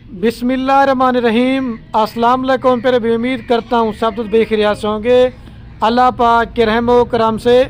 बिस्मिल्लाहिर्रहमानिर्रहीम। अस्सलाम वालेकुम। फिर भी उम्मीद करता हूँ सब कुछ बेखैरियत से होंगे अल्लाह पाक के रहम व करम से।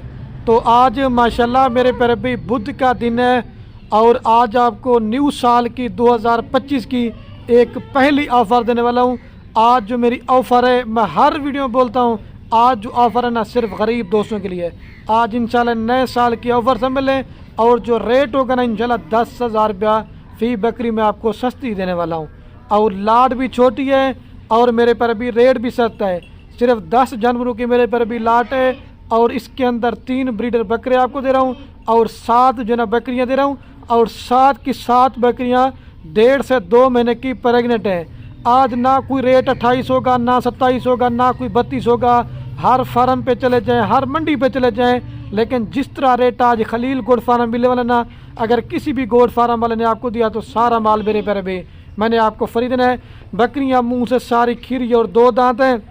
तो आज माशाल्लाह मेरे प्यारे भाई बुध का दिन है और आज आपको न्यू साल की 2025 की एक पहली ऑफ़र देने वाला हूँ। आज जो मेरी ऑफ़र है, मैं हर वीडियो में बोलता हूँ, आज जो ऑफ़र है ना सिर्फ गरीब दोस्तों के लिए है। आज इंशाल्लाह नए साल की ऑफ़र से मिले और जो रेट होगा ना इंशाल्लाह 10,000 रुपया फ़ी बकरी में आपको सस्ती देने वाला हूँ। और लाट भी छोटी है और मेरे पर भी रेट भी सस्ता है। सिर्फ 10 जानवरों की मेरे पर भी लाट है और इसके अंदर 3 ब्रीडर बकरे आपको दे रहा हूँ और 7 जो ना बकरियाँ दे रहा हूँ और 7 की 7 बकरियाँ 1.5 से 2 महीने की प्रेगनेंट है। आज ना कोई रेट 28 होगा, ना 27 होगा, ना कोई 32 होगा। हर फार्म पे चले जाएं, हर मंडी पे चले जाएं, लेकिन जिस तरह रेट आज खलील गोट फार्म मिलने वाला ना, अगर किसी भी गोट फार्म वाले ने आपको दिया तो सारा माल मेरे पैर भी मैंने आपको फ्री देना है। बकरियां मुंह से सारी खीरी और 2 दांत हैं।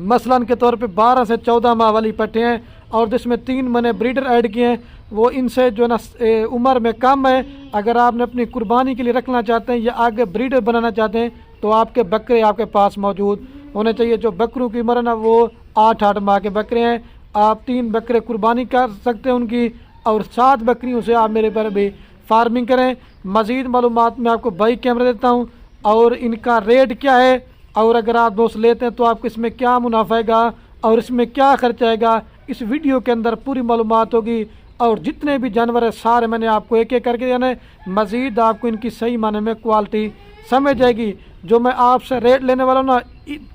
मसलन के तौर पे 12 से 14 माह वाली पट्टे हैं और जिसमें 3 मैंने ब्रीडर ऐड किए हैं। वो इनसे जो ना उम्र में कम है। अगर आपने अपनी कुर्बानी के लिए रखना चाहते हैं या आगे ब्रीडर बनाना चाहते हैं तो आपके बकरे आपके पास मौजूद होने चाहिए। जो बकरों की उम्र है ना वो 8-8 माह के बकरे हैं। आप 3 बकरे कुर्बानी कर सकते हैं उनकी और 7 बकरियों से आप मेरे पर भी फार्मिंग करें। मज़ीद मालूमात मैं आपको बाई कैमरा देता हूं और इनका रेट क्या है और अगर आप दोस्त लेते हैं तो आपको इसमें क्या मुनाफा आएगा और इसमें क्या खर्चा आएगा, इस वीडियो के अंदर पूरी मालूमात होगी। और जितने भी जानवर है सारे मैंने आपको एक एक करके देना है। मज़ीद आपको इनकी सही माने में क्वालिटी समझ जाएगी। जो मैं आपसे रेट लेने वाला हूँ ना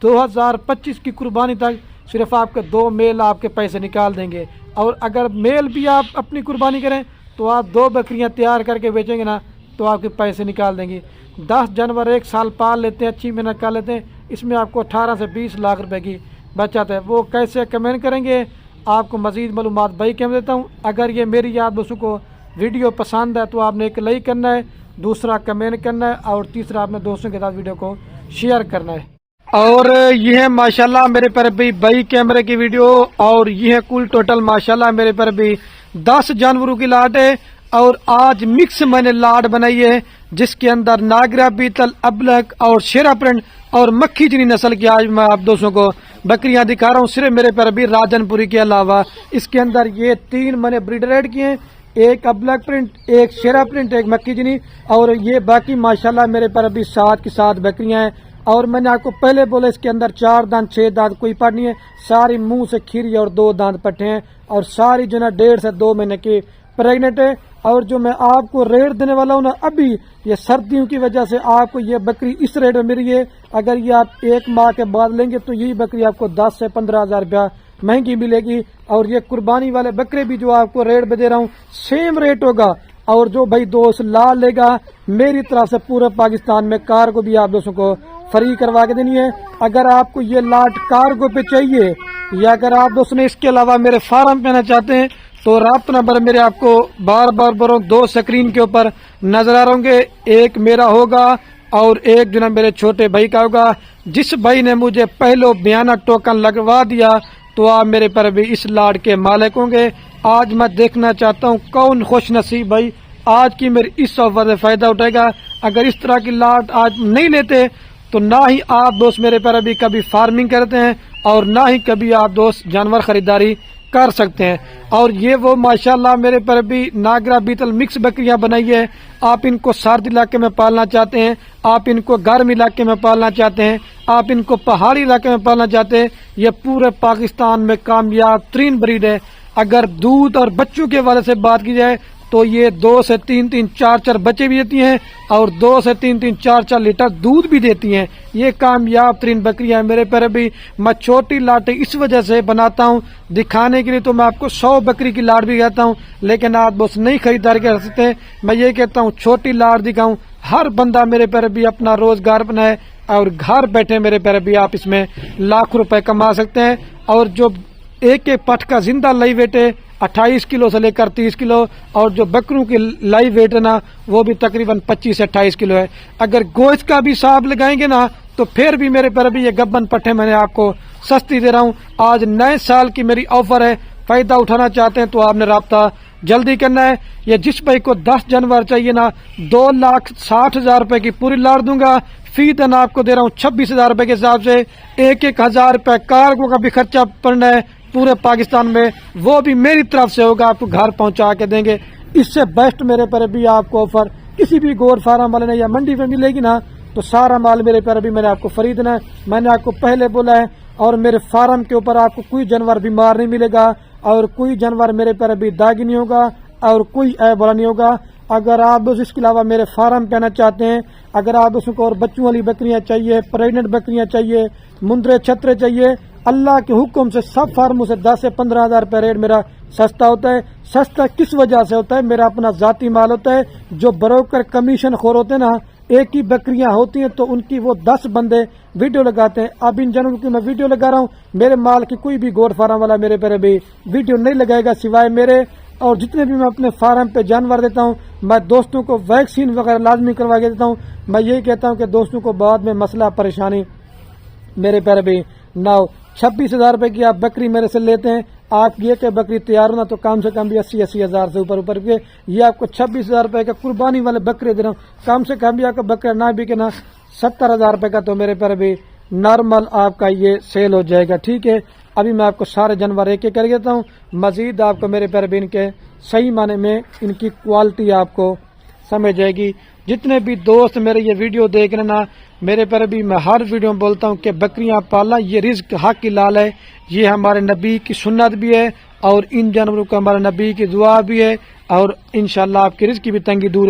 2025 की कुर्बानी तक सिर्फ आपके 2 मेल आपके पैसे निकाल देंगे। और अगर मेल भी आप अपनी कुर्बानी करें तो आप 2 बकरियां तैयार करके बेचेंगे ना तो आपके पैसे निकाल देंगे। 10 जानवर 1 साल पाल लेते हैं, अच्छी मेहनत कर लेते हैं, इसमें आपको 18 से 20 लाख रुपए की बचत है। वो कैसे कमेंट करेंगे आपको मज़ीद मालूमात भाई क्या देता हूँ। अगर ये मेरी याद दोस्तों को वीडियो पसंद है तो आपने एक लाइक करना है, दूसरा कमेंट करना है और तीसरा अपने दोस्तों के साथ वीडियो को शेयर करना है। और ये है माशाल्लाह मेरे पर भी बाई कैमरे की वीडियो और ये है कुल टोटल माशाल्लाह मेरे पर भी 10 जानवरों की लाट है। और आज मिक्स मैंने लाट बनाई है जिसके अंदर नागरा, बीतल, अबलक और शेरा प्रिंट और मक्खी चनी नस्ल की आज मैं आप दोस्तों को बकरियां दिखा रहा हूँ। सिर्फ मेरे पर भी राजनपुरी के अलावा इसके अंदर ये 3 मैंने ब्रीडर ऐड किए हैं, एक अबलक प्रिंट, एक शेरा प्रिंट, एक मक्खी चनी और ये बाकी माशाल्लाह मेरे पर भी 7 की 7 बकरियां हैं। और मैंने आपको पहले बोला इसके अंदर 4 दांत 6 दांत कोई पार्ट नहीं है, सारी मुंह से खीरी और 2 दांत पट्टे हैं और सारी जो ना 1.5 से 2 महीने की प्रेग्नेंट है। और जो मैं आपको रेट देने वाला हूँ ना अभी ये सर्दियों की वजह से आपको ये बकरी इस रेट में मिल रही है। अगर ये आप 1 माह के बाद लेंगे तो यही बकरी आपको 10 से 15,000 रुपया महंगी मिलेगी। और ये कुर्बानी वाले बकरे भी जो आपको रेट पे दे रहा हूँ सेम रेट होगा। और जो भाई दोस्त लाल लेगा मेरी तरफ से पूरे पाकिस्तान में कार्गो भी आप दोस्तों को फ्री करवा के देनी है। अगर आपको ये लाट कार्गो पे चाहिए या अगर आप दोस्तों ने इसके अलावा मेरे फार्म पे आना चाहते हैं तो राब्ता नंबर मेरे आपको बार बार 2 स्क्रीन के ऊपर नजर आ रहे होंगे। एक मेरा होगा और एक जो ना मेरे छोटे भाई का होगा। जिस भाई ने मुझे पहले बयाना टोकन लगवा दिया तो आप मेरे पर भी इस लाट के मालिक होंगे। आज मैं देखना चाहता हूँ कौन खुश नसीब भाई आज की मेरी इस ऑफर से फायदा उठाएगा। अगर इस तरह की लाट आज नहीं लेते तो ना ही आप दोस्त मेरे पर अभी कभी फार्मिंग करते हैं और ना ही कभी आप दोस्त जानवर खरीदारी कर सकते हैं। और ये वो माशाल्लाह मेरे पर भी नागरा, बीतल मिक्स बकरियां बनाई है। आप इनको सर्द इलाके में पालना चाहते हैं, आप इनको गर्म इलाके में पालना चाहते हैं, आप इनको पहाड़ी इलाके में पालना चाहते हैं, ये पूरे पाकिस्तान में कामयाब 3 ब्रीड है। अगर दूध और बच्चों के वाले से बात की जाए तो ये 2 से 3-3, 4-4 बच्चे भी देती हैं और 2 से 3-3, 4-4 लीटर दूध भी देती हैं। ये कामयाब 3 बकरियां मेरे पर भी। मैं छोटी लाटें इस वजह से बनाता हूं दिखाने के लिए, तो मैं आपको 100 बकरी की लाट भी कहता हूं, लेकिन आप बस नहीं खरीदारी कर सकते। मैं ये कहता हूँ छोटी लाट दिखाऊं, हर बंदा मेरे पर भी अपना रोजगार बनाए और घर बैठे मेरे पर भी आप इसमें लाखों रुपए कमा सकते हैं। और जो एक एक पट का जिंदा लाइव वेट है 28 किलो से लेकर 30 किलो और जो बकरों की लाइव वेट है ना वो भी तकरीबन 25 से 28 किलो है। अगर गोश्त का भी हिसाब लगाएंगे ना तो फिर भी मेरे पर भी ये गब्बन पट्टे मैंने आपको सस्ती दे रहा हूँ। आज नए साल की मेरी ऑफर है, फायदा उठाना चाहते हैं तो आपने राब्ता جلدی کرنا ہے۔ یہ جس بھائی کو 10 جانور چاہیے نا 2,60,000 روپے کی پوری لاٹ دوں گا، فی دن آپ کو دے رہا ہوں 26,000 روپے کے حساب سے۔ 1,000 روپے کارگو کا بھی خرچہ پڑنا ہے پورے پاکستان میں، وہ بھی میری طرف سے ہوگا، آپ کو گھر پہنچا کے دیں گے۔ اس سے بیسٹ میرے پر بھی آپ کو آفر کسی بھی گور فارم والے نے یا منڈی میں ملے گی نا تو سارا مال میرے پر بھی میں نے آپ کو فری دینا ہے۔ میں نے آپ کو پہلے بولا ہے، اور میرے فارم کے اوپر آپ کو کوئی جانور بیمار نہیں ملے گا، اور کوئی جانور میرے پر بھی داغی نہیں ہوگا، اور کوئی عیب والا نہیں ہوگا۔ اگر آپ اس کے علاوہ میرے فارم پہ آنا چاہتے ہیں، اگر آپ اس کو اور بچوں والی بکریاں چاہیے، پریگننٹ بکریاں چاہیے، مندرے چھترے چاہیے، اللہ کے حکم سے سب فارموں سے 10 سے 15,000 روپے ریٹ میرا سستا ہوتا ہے۔ سستا کس وجہ سے ہوتا ہے؟ میرا اپنا ذاتی مال ہوتا ہے۔ جو بروکر کمیشن خور ہوتے ہیں نا، ایک ہی بکریاں ہوتی ہیں تو ان کی وہ 10 بندے ویڈیو لگاتے ہیں۔ اب ان جنوں کی میں ویڈیو لگا رہا ہوں، میرے مال کی کوئی بھی گوٹ فارم والا میرے پر بھی ویڈیو نہیں لگائے گا سوائے میرے۔ اور جتنے بھی میں اپنے فارم پہ جانور دیتا ہوں، میں دوستوں کو ویکسین وغیرہ لازمی کروا کے دیتا ہوں۔ میں یہی کہتا ہوں کہ دوستوں کو بعد میں مسئلہ پریشانی میرے پر بھی نہ ہو۔ 26,000 روپے کی آپ بکری میرے سے لیتے ہیں، آپ یہ کہ بکری تیار ہونا تو کم سے کم بھی 80,000 سے اوپر کے یہ آپ کو 26,000 روپے کا قربانی والے بکرے دے رہا ہوں۔ کم سے کم بھی آپ کا بکرا نہ بھی کہ نا 70,000 روپے کا تو میرے پر بھی نارمل آپ کا یہ سیل ہو جائے گا، ٹھیک ہے۔ ابھی میں آپ کو سارے جانور ایک ایک کر دیتا ہوں، مزید آپ کو میرے پر بھی ان کے صحیح معنی میں ان کی کوالٹی آپ کو سمجھ جائے گی۔ جتنے بھی دوست میرے یہ ویڈیو دیکھ رہے نا، میرے پر بھی میں ہر ویڈیو میں بولتا ہوں کہ بکریاں پالنا یہ رزق حق کی لال ہے، یہ ہمارے نبی کی سنت بھی ہے، اور ان جانوروں کا ہمارے نبی کی دعا بھی ہے، اور انشاءاللہ آپ کی رزق کی بھی تنگی دور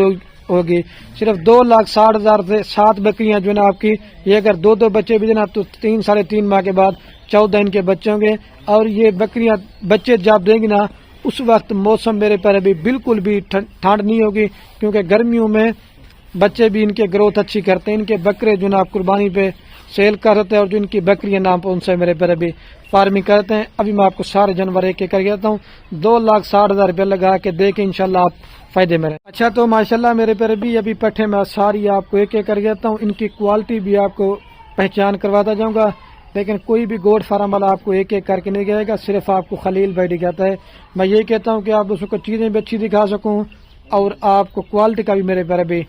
ہوگی۔ صرف 2,60,000 سے 7 بکریاں جو ہے نا آپ کی، یہ اگر 2 بچے بھی دینا تو 3 ساڑھے 3 ماہ کے بعد 14 ان کے بچے ہوں گے۔ اور یہ بکریاں بچے جب دیں گی نا اس وقت موسم میرے پر ابھی بالکل بھی ٹھنڈ نہیں ہوگی، کیونکہ گرمیوں میں بچے بھی ان کے گروتھ اچھی کرتے ہیں۔ ان کے بکرے جو نا آپ قربانی پہ سیل کرتے ہیں، اور جو ان کی بکریاں نام پہ ان سے میرے پر ابھی فارمنگ کرتے ہیں۔ ابھی میں آپ کو سارے جانور ایک ایک کر دیتا ہوں، 2,60,000 روپے لگا کے دیکھیں، انشاءاللہ آپ فائدے میں رہیں۔ اچھا تو ماشاءاللہ میرے پر بھی ابھی پٹھے میں ساری آپ کو ایک ایک کر دیتا ہوں، ان کی کوالٹی بھی آپ کو پہچان کرواتا جاؤں گا، لیکن کوئی بھی گوڈ فارم والا آپ کو ایک ایک کر کے نہیں گئے گا، صرف آپ کو خلیل بھائی دکھاتا ہے۔ میں یہ کہتا ہوں کہ آپ اس کو چیزیں بھی اچھی دکھا سکوں، اور آپ کو کوالٹی کا بھی میرے پر بھی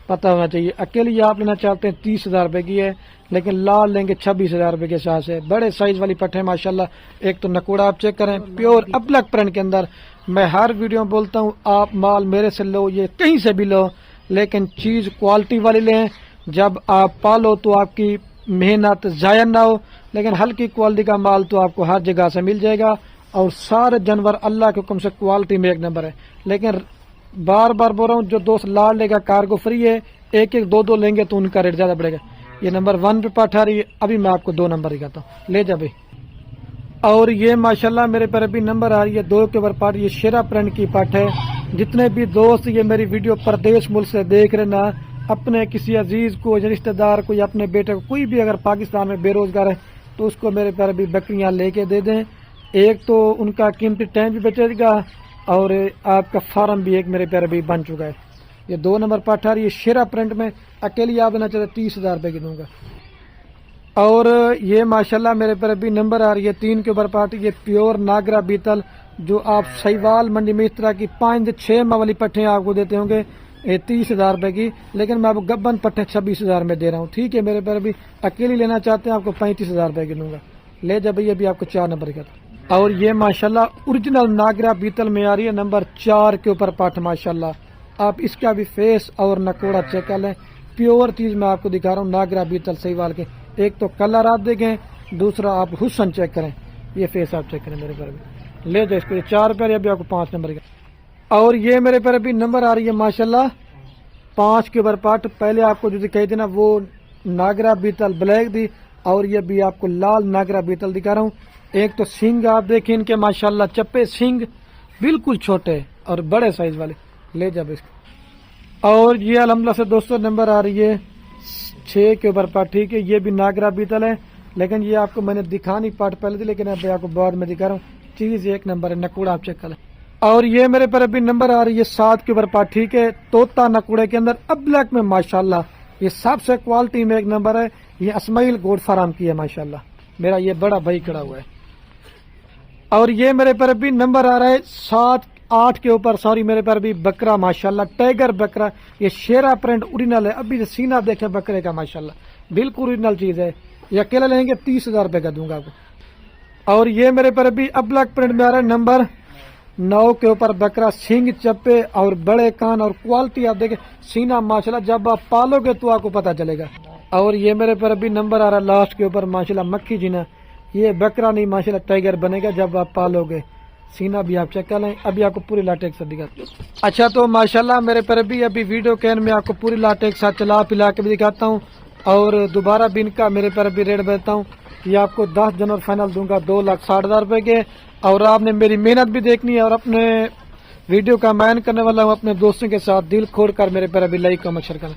پتہ ہونا چاہیے۔ اکیلی آپ لینا چاہتے ہیں 30,000 روپے کی ہے، لیکن لال لیں گے 26,000 روپے کے ساتھ سے۔ بڑے سائز والی پٹھے ماشاءاللہ۔ ایک تو نکوڑا آپ چیک کریں، پیور ابلک پرنٹ کے اندر۔ میں ہر ویڈیو میں بولتا ہوں آپ مال میرے سے لو، یہ کہیں سے بھی لو، لیکن چیز کوالٹی والی لیں۔ جب آپ پالو تو آپ کی محنت ضائع نہ ہو، لیکن ہلکی کوالٹی کا مال تو آپ کو ہر جگہ سے مل جائے گا، اور سارے جانور اللہ کے حکم سے کوالٹی میں 1 نمبر ہے۔ لیکن بار بار بول رہا ہوں، جو دوست لال لے گا کارگو فری ہے، 1-1 2-2 لیں گے تو ان کا ریٹ زیادہ بڑھے گا۔ یہ نمبر 1 پہ پاٹھ آ رہی ہے، ابھی میں آپ کو 2 نمبر دکھاتا ہوں، لے جا بھائی۔ اور یہ ماشاءاللہ میرے پر ابھی نمبر آ رہی ہے 2 کے اوپر پاٹ، یہ شیرا پرنٹ کی پاٹ ہے۔ جتنے بھی دوست یہ میری ویڈیو پردیش ملک سے دیکھ رہے نا، اپنے کسی عزیز کو یا رشتہ دار کو یا اپنے بیٹے کو، کوئی بھی اگر پاکستان میں بے روزگار ہے تو اس کو میرے پر بھی بکریاں لے کے دے دیں۔ ایک تو ان کا قیمتی ٹائم بھی بچے گا، اور آپ کا فارم بھی ایک میرے پیارے بھی بن چکا ہے۔ یہ 2 نمبر پاٹھ آ رہی ہے شیرا پرنٹ میں، اکیلی آپ لینا چاہتے 30,000 روپے کی دوں گا۔ اور یہ ماشاءاللہ میرے پر ابھی نمبر آ رہی ہے 3 کے اوپر پاٹھ، یہ پیور ناگرا بیتل، جو آپ سیوال منڈی میں اس طرح کی 5 سے 6 ماہ والی پٹھیں آپ کو دیتے ہوں گے 30,000 روپے کی، لیکن میں آپ کو گبن پٹھے 26,000 میں دے رہا ہوں، ٹھیک ہے۔ میرے پر ابھی اکیلی لینا چاہتے ہیں آپ کو 35,000 روپے کی دوں گا، لے جا بھائی۔ ابھی آپ کو 4 نمبر کا، اور یہ ماشاءاللہ اوریجنل ناگرا بیتل میں آ رہی ہے نمبر 4 کے اوپر پاٹھ ماشاءاللہ۔ آپ اس کا بھی فیس اور نکوڑا چیک کر لیں، پیور چیز میں آپ کو دکھا رہا ہوں ناگرا بیتل سیوال کے۔ ایک تو کلر آپ دیکھیں، دوسرا آپ حسن چیک کریں، یہ فیس آپ چیک کریں میرے پر بھی، لے جائے اس کو 4 روپے، ابھی آپ کو 5 نمبر کا۔ اور یہ میرے پر ابھی نمبر آ رہی ہے ماشاءاللہ 5 کے اوپر پاٹ۔ پہلے آپ کو جو دکھائی تھی نا وہ ناگرا بیتل بلیک دی، اور یہ بھی آپ کو لال ناگرا بیتل دکھا رہا ہوں۔ ایک تو سنگ آپ دیکھیں ان کے ماشاءاللہ، چپے سنگ بالکل چھوٹے اور بڑے سائز والے، لے جا اس کو۔ اور یہ الحمدللہ سے دوستوں نمبر آ رہی ہے 6 کے اوپر پاٹ، ٹھیک ہے۔ یہ بھی ناگرا بیتل ہے، لیکن یہ آپ کو میں نے دکھانی پاٹ پہلے تھی، لیکن ابھی آپ کو بعد میں دکھا رہا ہوں، چیز 1 نمبر ہے، نکوڑا آپ چیک کر لیں۔ اور یہ میرے پر ابھی نمبر آ رہی ہے 7 کے اوپر پاٹ، ٹھیک ہے۔ توتا نکوڑے کے اندر ابلک میں ماشاءاللہ، یہ سب سے کوالٹی میں 1 نمبر ہے۔ یہ اسماعیل گوڈ فارم کی ہے ماشاءاللہ، میرا یہ بڑا بھائی کھڑا ہوا ہے۔ اور یہ میرے پر ابھی نمبر آ رہا ہے 7 8 के ऊपर सॉरी मेरे पर भी बकरा माशाल्लाह टाइगर बकरा, ये शेरा प्रिंट ओरिजिनल है। अभी सीना देखे बकरे का माशाल्लाह बिल्कुल ओरिजिनल चीज है। ये अकेला लेंगे 30,000 रुपये का दूंगा आपको। और ये मेरे पर भी अब्लक प्रिंट में आ रहा है नंबर 9 के ऊपर बकरा, सींग चप्पे और बड़े कान और क्वालिटी आप देखें सीना माशाल्लाह, जब आप पालोगे तो आपको पता चलेगा। और ये मेरे पर भी नंबर आ रहा है लास्ट के ऊपर माशाल्लाह मक्खी जीना, ये बकरा नहीं माशाल्लाह टाइगर बनेगा जब आप पालोगे। सीना भी आप चेक कर लें। अभी आपको पूरी लाटेक्स से दिखाता हूँ। अच्छा तो माशाल्लाह मेरे पर भी अभी वीडियो कैन में आपको पूरी लाटेक्स साथ चला पिला के भी दिखाता हूँ। और दोबारा भी इनका मेरे पर भी रेट बताता हूँ कि आपको 10 जनवरी फाइनल दूंगा 2,60,000 रुपये के। और आपने मेरी मेहनत भी देखनी है और अपने वीडियो का मैन करने वाला हूँ अपने दोस्तों के साथ दिल खोल कर मेरे पर अभी लाइक कमेंट शेयर करना।